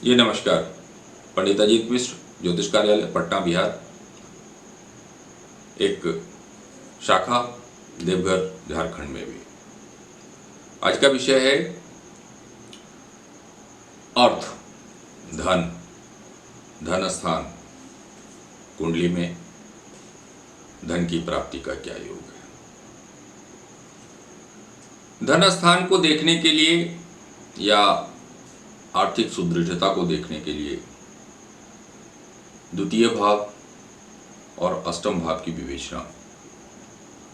जी नमस्कार। पंडित अजीत मिश्र, ज्योतिष कार्यालय, पटना, बिहार। एक शाखा, देवघर, झारखंड में भी। आज का विषय है अर्थ, धन, धन स्थान, कुंडली में धन की प्राप्ति का क्या योग है। धन स्थान को देखने के लिए या आर्थिक सुदृढ़ता को देखने के लिए द्वितीय भाव और अष्टम भाव की विवेचना,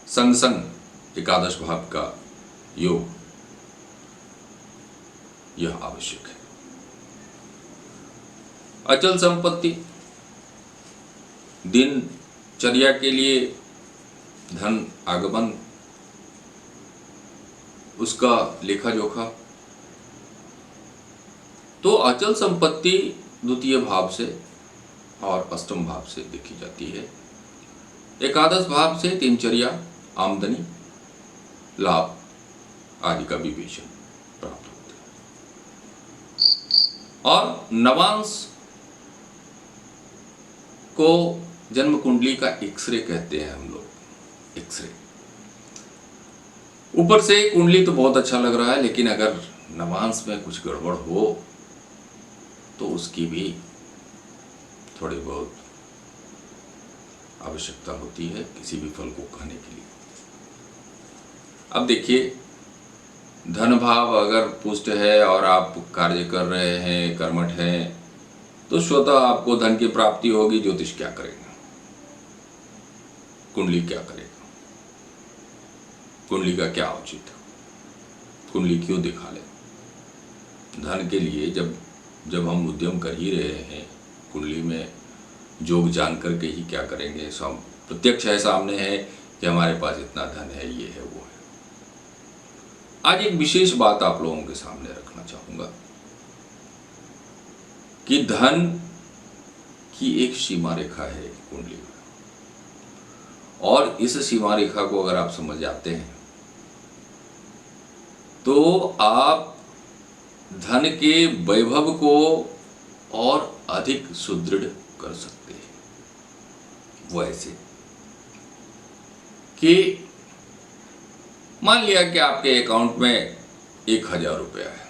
संग संग एकादश भाव का योग, यह आवश्यक है। अचल संपत्ति, दिनचर्या के लिए धन आगमन, उसका लेखा जोखा। तो अचल संपत्ति द्वितीय भाव से और अष्टम भाव से देखी जाती है। एकादश भाव से दिनचर्या, आमदनी, लाभ आदि का विवेचन प्राप्त होता है। और नवांश को जन्म कुंडली का एक्सरे कहते हैं हम लोग। एक्सरे, ऊपर से कुंडली तो बहुत अच्छा लग रहा है, लेकिन अगर नवांश में कुछ गड़बड़ हो तो उसकी भी थोड़ी बहुत आवश्यकता होती है किसी भी फल को खाने के लिए। अब देखिए, धन भाव अगर पुष्ट है और आप कार्य कर रहे हैं, कर्मठ हैं, तो स्वतः आपको धन की प्राप्ति होगी। ज्योतिष क्या करेगा, कुंडली क्या करेगा, कुंडली का क्या औचित्य, कुंडली क्यों दिखा ले। धन के लिए जब हम उद्यम कर ही रहे हैं, कुंडली में जोग जान करके ही क्या करेंगे। सब प्रत्यक्ष है, सामने है कि हमारे पास इतना धन है, ये है, वो है। आज एक विशेष बात आप लोगों के सामने रखना चाहूंगा कि धन की एक सीमा रेखा है कुंडली में, और इस सीमा रेखा को अगर आप समझ जाते हैं तो आप धन के वैभव को और अधिक सुदृढ़ कर सकते हैं। वो ऐसे कि मान लिया कि आपके अकाउंट में 1,000 रुपया है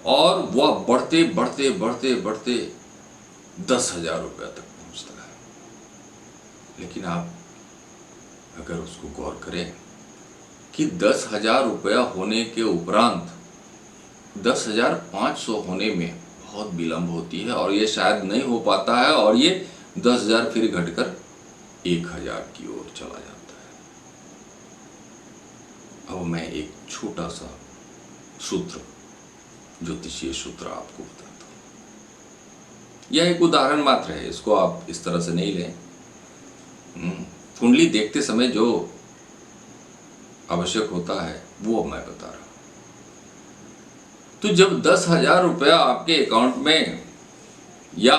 और वह बढ़ते बढ़ते बढ़ते बढ़ते 10,000 रुपया तक पहुंचता है। लेकिन आप अगर उसको गौर करें कि 10,000 रुपया होने के उपरांत 10,500 होने में बहुत विलंब होती है, और ये शायद नहीं हो पाता है, और ये 10,000 फिर घटकर 1,000 की ओर चला जाता है। अब मैं एक छोटा सा सूत्र, ज्योतिषीय सूत्र आपको बताता हूं। यह एक उदाहरण मात्र है, इसको आप इस तरह से नहीं लें। कुंडली देखते समय जो आवश्यक होता है वो मैं बता रहा हूं। तो जब 10,000 रुपया आपके अकाउंट में या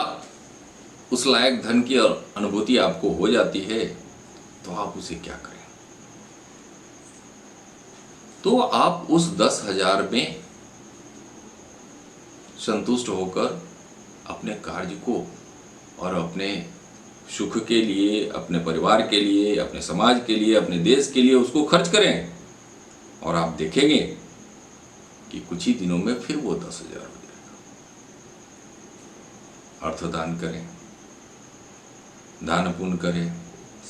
उस लायक धन की अनुभूति आपको हो जाती है, तो आप उसे क्या करें। तो आप उस 10,000 में संतुष्ट होकर अपने कार्य को और अपने सुख के लिए, अपने परिवार के लिए, अपने समाज के लिए, अपने देश के लिए उसको खर्च करें, और आप देखेंगे कि कुछ ही दिनों में फिर वो 10,000 हो जाएगा। अर्थदान करें, दान पुण्य करें,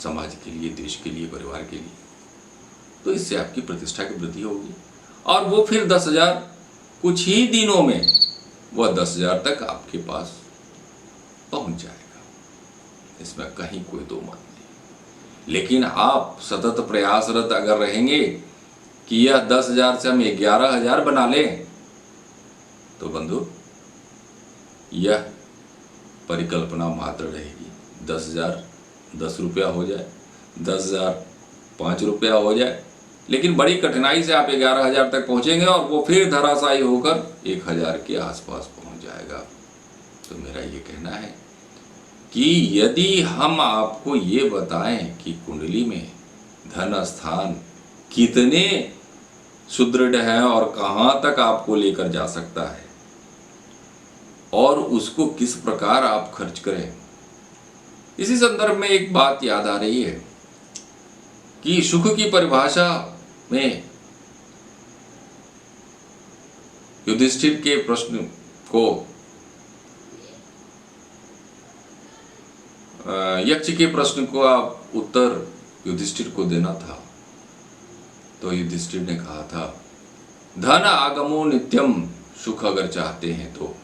समाज के लिए, देश के लिए, परिवार के लिए, तो इससे आपकी प्रतिष्ठा की वृद्धि होगी, और वो फिर 10,000 कुछ ही दिनों में वह 10,000 तक आपके पास पहुंच जाएगा। इसमें कहीं कोई दो मत नहीं। लेकिन आप सतत प्रयासरत अगर रहेंगे कि यह 10,000 से हम 11,000 बना लें, तो बंधु यह परिकल्पना मात्र रहेगी। 10,000 10 रुपया हो जाए, 10,000 5 रुपया हो जाए, लेकिन बड़ी कठिनाई से आप 11,000 तक पहुंचेंगे, और वो फिर धराशायी होकर 1,000 के आसपास पहुंच जाएगा। तो मेरा ये कहना है कि यदि हम आपको ये बताएं कि कुंडली में धन स्थान कितने सुदृढ़ है और कहां तक आपको लेकर जा सकता है और उसको किस प्रकार आप खर्च करें। इसी संदर्भ में एक बात याद आ रही है कि सुख की परिभाषा में युधिष्ठिर के प्रश्न को यक्ष के प्रश्न को आप उत्तर युधिष्ठिर को देना था, तो युधिष्ठिर ने कहा था धन आगमो नित्यम, सुख अगर चाहते हैं तो,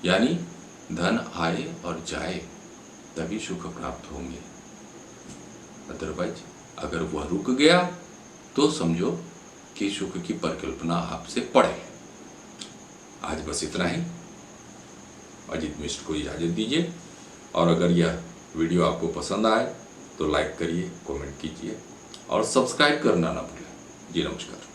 यानी धन आए और जाए तभी सुख प्राप्त होंगे, अदरवाइज अगर वह रुक गया तो समझो कि सुख की परिकल्पना आपसे पड़े। आज बस इतना ही। अजीत मिश्र को इजाजत दीजिए, और अगर यह वीडियो आपको पसंद आए तो लाइक करिए, कमेंट कीजिए और सब्सक्राइब करना ना भूलें। जी नमस्कार।